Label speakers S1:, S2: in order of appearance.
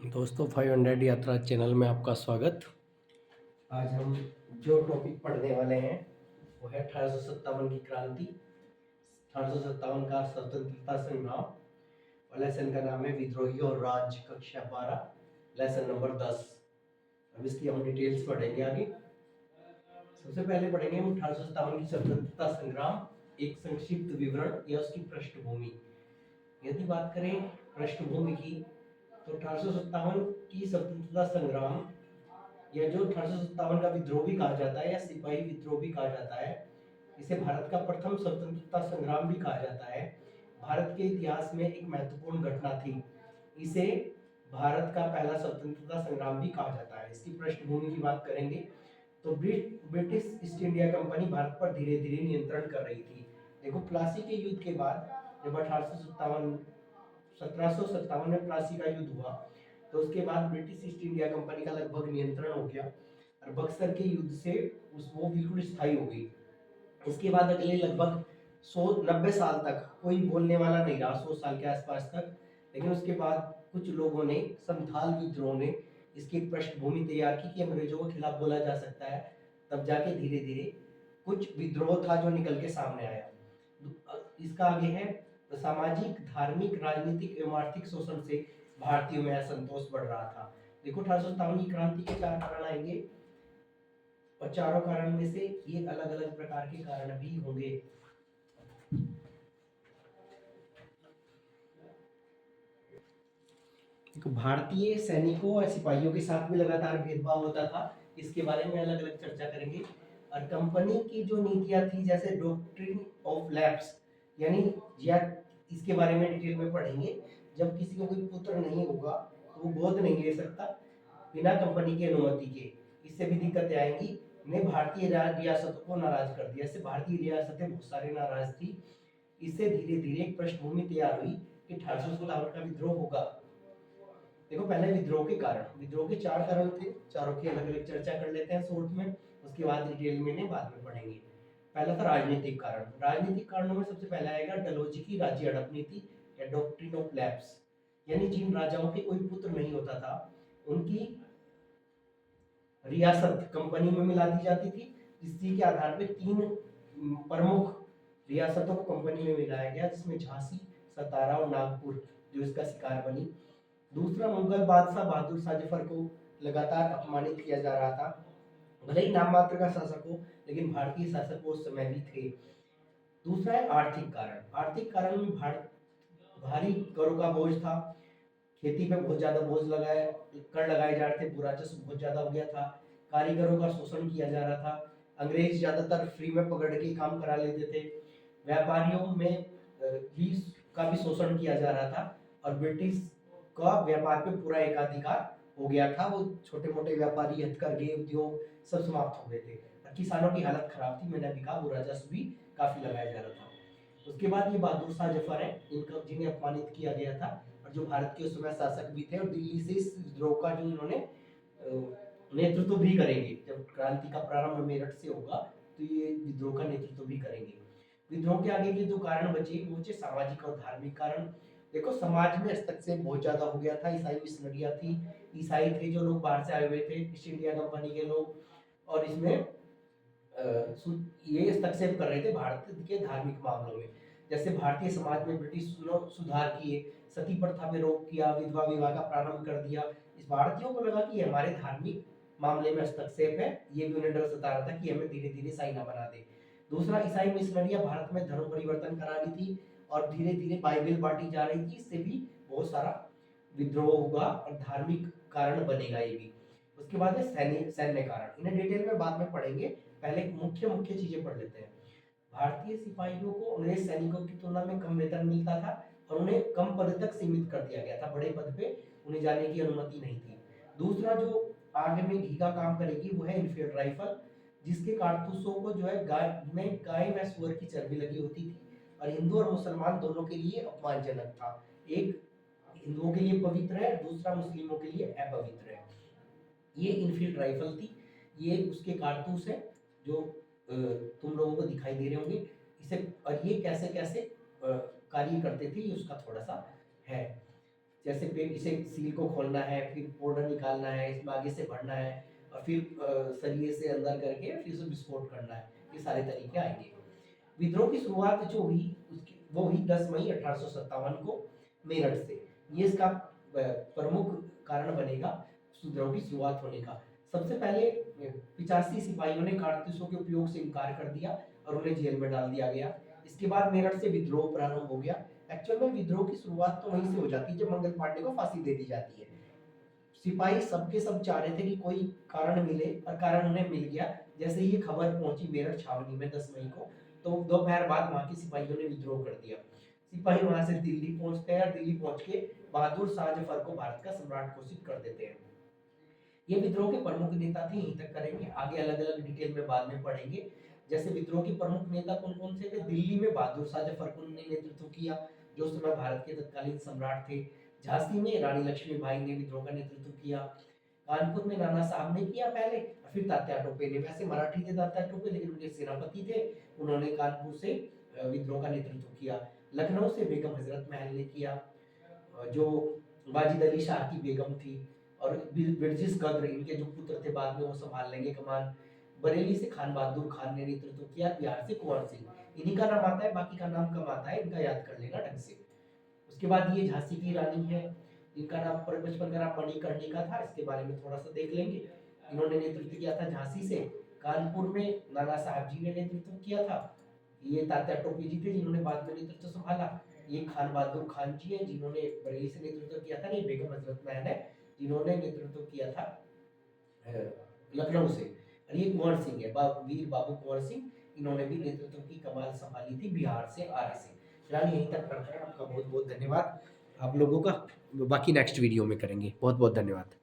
S1: दोस्तों 500 यात्रा चैनल में आपका स्वागत। आज हम जो टॉपिक पढ़ने वाले हैं वो है 1857 की क्रांति, 1857 का स्वतंत्रता संग्राम और लेसन का नाम है विद्रोही और राज, कक्षा 12, लेसन नंबर 10। अब इसकी हम डिटेल्स पढ़ेंगे आगे। सबसे पहले पढ़ेंगे हम 1857 की स्वतंत्रता संग्राम, एक संक्षिप्त विवरण या उसकी पृष्ठभूमि। यदि बात करें पृष्ठभूमि की तो 1857 की स्वतंत्रता संग्राम या जो 1857 का विद्रोह भी कहा जाता है या सिपाही विद्रोह भी कहा जाता है, इसे भारत का प्रथम स्वतंत्रता संग्राम भी कहा जाता है। भारत के इतिहास में एक महत्वपूर्ण घटना थी। इसे भारत का पहला स्वतंत्रता संग्राम भी कहा जाता है। इसकी पृष्ठभूमि की बात करेंगे तो British east India company Bharat पर धीरे धीरे नियंत्रण कर रही थी। देखो, प्लासी के युद्ध के बाद जब 1757 में प्लासी का युद्ध हुआ तो उसके बाद ब्रिटिश ईस्ट इंडिया कंपनी का लगभग नियंत्रण हो गया और बक्सर के युद्ध से वो बिल्कुल स्थायी हो गई। इसके बाद अगले लगभग 190 साल तक कोई बोलने वाला नहीं रहा, 100 साल के आसपास तक। लेकिन उसके बाद कुछ लोगों ने, संथाल विद्रोह ने इसकी पृष्ठभूमि तैयार की कि अंग्रेजों के खिलाफ बोला जा सकता है। तब जाके धीरे धीरे कुछ विद्रोह था जो निकल के सामने आया। इसका आगे है, सामाजिक, धार्मिक, राजनीतिक एवं आर्थिक शोषण से भारतीयों में असंतोष बढ़ रहा था। देखो, 1857 की क्रांति के 4 कारण आएंगे और चारों कारण में से ये अलग अलग प्रकार के कारण भी होंगे। देखो, भारतीय सैनिकों और सिपाहियों के साथ भी लगातार भेदभाव होता था। इसके बारे में अलग अलग चर्चा करेंगे। और कंपनी की जो नीतियां थी, जैसे डॉक्ट्रिन ऑफ लैप्स, यानी या इसके बारे में डिटेल में पढ़ेंगे। जब किसी को कोई पुत्र नहीं होगा तो वो गोद नहीं ले सकता बिना कंपनी की अनुमति के। इससे भी दिक्कतें आएंगी। ने भारतीय रियासतों को नाराज कर दिया। इससे भारतीय रियासतें बहुत सारी नाराज थी। इससे धीरे धीरे एक पृष्ठभूमि तैयार हुई कि 1857 का विद्रोह होगा। देखो, पहले विद्रोह के कारण, विद्रोह के 4 कारण थे, चारों की अलग अलग चर्चा कर लेते हैं शॉर्ट में, उसके बाद डिटेल में बाद में पढ़ेंगे। पहला था राजनीतिक कारण। राजनीतिक कारणों में सबसे पहला आएगा डलहौजी की राज्य हड़प नीति या डॉक्ट्रिन ऑफ लैप्स, यानी जिन राजाओं के कोई पुत्र नहीं होता था उनकी रियासत कंपनी में मिला दी जाती थी। इसी के आधार पर 3 प्रमुख रियासतों को कंपनी में मिलाया गया, जिसमें झांसी, सतारा और नागपुर जो इसका शिकार बनी। दूसरा, मुगल बादशाह बहादुर शाह जफर को लगातार अपमानित किया जा रहा था। भले ही नाम मात्र का शासक हो, लेकिन भारतीय शासक उस समय भी थे। दूसरा है आर्थिक कारण। आर्थिक कारण में भारी करों का बोझ था। खेती पे बहुत ज्यादा बोझ लगाए, कर लगाए जा रहे थे, बुरा राजस्व बहुत ज्यादा हो गया था। कारीगरों का शोषण किया जा रहा था। अंग्रेज ज्यादातर फ्री में पकड़ के काम करा लेते थे। व्यापारियों में भी का भी शोषण किया जा रहा था और ब्रिटिश का व्यापार पे पूरा एकाधिकार हो गया था। वो छोटे मोटे व्यापारी, हथकरघे उद्योग सब समाप्त हो गए थे। किसानों की हालत खराब थी। मैंने अभी कहा, बुरा राजस्व भी काफी लगाया जा रहा था। उसके बाद ये बहादुर शाह जफर है, इनका जिन्हें अपमानित किया गया था और जो भारत के उस समय शासक भी थे, और दिल्ली से इस विद्रोह का जो इन्होंने नेतृत्व भी करेंगे। जब क्रांति का प्रारंभ मेरठ से होगा तो ये विद्रोह का नेतृत्व भी करेंगे। विद्रोह के आगे के जो कारण बचे वो बचे सामाजिक और धार्मिक कारण। देखो, समाज में हस्तक्षेप बहुत ज्यादा हो गया था। ईसाई मिशनरियां थी, ईसाई थे जो लोग बाहर से आए हुए थे, ईस्ट इंडिया कंपनी के लोग, और इसमें ये हस्तक्षेप कर रहे थे भारत के धार्मिक मामलों में। जैसे भारतीय समाज में ब्रिटिश सुधार किए, सती प्रथा पे रोक किया, विधवा विवाह का प्रारंभ कर दिया। इस भारतीयों को लगा कि हमारे धार्मिक मामले में हस्तक्षेप है, ये भी उन्हें डर सता रहा था कि हमें धीरे धीरे ईसाई ना बना दे। दूसरा, ईसाई मिशनरियां भारत में धर्म परिवर्तन करा रही थी और धीरे धीरे बाइबल बांटी जा रही थी। इससे भी बहुत सारा विद्रोह होगा और धार्मिक कारण बनेगा ये भी। उसके बाद है सैन्य कारण। इन्हें डिटेल में बाद में पढ़ेंगे, पहले मुख्य मुख्य चीजें पढ़ लेते हैं। भारतीय सिपाहियों को अंग्रेज सैनिकों की तुलना में कम वेतन मिलता था और उन्हें कम पद तक सीमित कर दिया गया था। बड़े पद पे उन्हें जाने की अनुमति नहीं थी। दूसरा, जो आगे में घी का काम करेगी वो है इनफील्ड राइफल, जिसके कारतूसों को जो है गाय व सुअर की चर्बी लगी होती थी और हिंदू और मुसलमान दोनों के लिए अपमानजनक था। एक हिंदुओं के लिए पवित्र है, दूसरा मुस्लिमों के लिए अपवित्र है। ये इनफील्ड राइफल थी। ये उसके कारतूस है जो तुम लोगों को दिखाई दे रहे होंगे। इसे और ये कैसे कैसे कार्य करते थे, ये उसका थोड़ा सा है। जैसे फिर इसे सील को खोलना है, फिर पाउडर निकालना है, इसमें आगे से भरना है और फिर सरिये से अंदर करके फिर उसे विस्फोट करना है। ये सारे तरीके आएंगे। विद्रोह की शुरुआत जो हुई उसकी वो हुई 10 मई 1857 को मेरठ से। ये इसका प्रमुख कारण बनेगा विद्रोह की शुरुआत होने का। सबसे पहले 85 सिपाहियों ने कारतूसों के उपयोग से इनकार कर दिया और उन्हें जेल में डाल दिया गया। इसके बाद मेरठ से विद्रोह प्रारंभ हो गया। एक्चुअल में विद्रोह की शुरुआत तो वहीं से हो जाती है जब मंगल पांडे को फांसी दे दी जाती है। सिपाही सबके सब चाह रहे थे कि कोई कारण मिले और कारण उन्हें मिल गया। जैसे ही खबर पहुंची मेरठ छावनी में 10 मई को, तो दोपहर बाद वहां के सिपाहियों ने विद्रोह कर दिया। सिपाही वहां से दिल्ली पहुंचते हैं और दिल्ली पहुंच के बहादुर शाह जफर को भारत का सम्राट घोषित कर देते हैं। ये विद्रोह के प्रमुख नेता थे, यहीं तक करेंगे, आगे अलग अलग डिटेल में बाद में पढ़ेंगे। जैसे विद्रोह के प्रमुख नेता कौन कौन से थे? दिल्ली में बहादुर शाह जफर को ने नेतृत्व किया, जो उस समय भारत के तत्कालीन सम्राट थे। झांसी में रानी लक्ष्मीबाई ने विद्रोह का नेतृत्व किया। कानपुर में नाना साहब ने किया पहले, फिर तात्या टोपे ने। वैसे मराठी थे तात्या टोपे, लेकिन उनके सेनापति थे, उन्होंने कानपुर से विद्रोह का नेतृत्व किया। लखनऊ से बेगम हजरत महल ने किया, जो वाजिद अली शाह की बेगम थी, और बिरजिस कद्र इनके जो पुत्र थे, बाद में वो संभाल लेंगे कमान। बरेली से खान बहादुर खान ने नेतृत्व किया, बिहार से कुंवर सिंह। इन्हीं का नाम आता है, बाकी का नाम कम आता है, इनका याद कर लेना ढंग से। उसके बाद ये झांसी की रानी है, इनका नाम बचपन का नाम मणिकर्णिका था, इसके बारे में थोड़ा सा देख लेंगे। इन्होंने नेतृत्व किया था झांसी से। कानपुर में नाना साहब जी ने नेतृत्व किया था। ये तात्या टोपे जी थे जिन्होंने बाद में नेतृत्व संभाला। ये खान बहादुर खान जी हैं जिन्होंने बरेली से नेतृत्व किया था। ये बेगम हजरत महल है जिन्होंने नेतृत्व किया था लखनऊ से। और ये कुंवर सिंह है, वीर बाबू कुंवर सिंह, इन्होंने भी नेतृत्व की कमान संभाली थी बिहार से, आर्य से। फिलहाल यहीं तक करते हैं। आपका बहुत बहुत धन्यवाद आप लोगों का। बाकी नेक्स्ट वीडियो में करेंगे। बहुत बहुत धन्यवाद।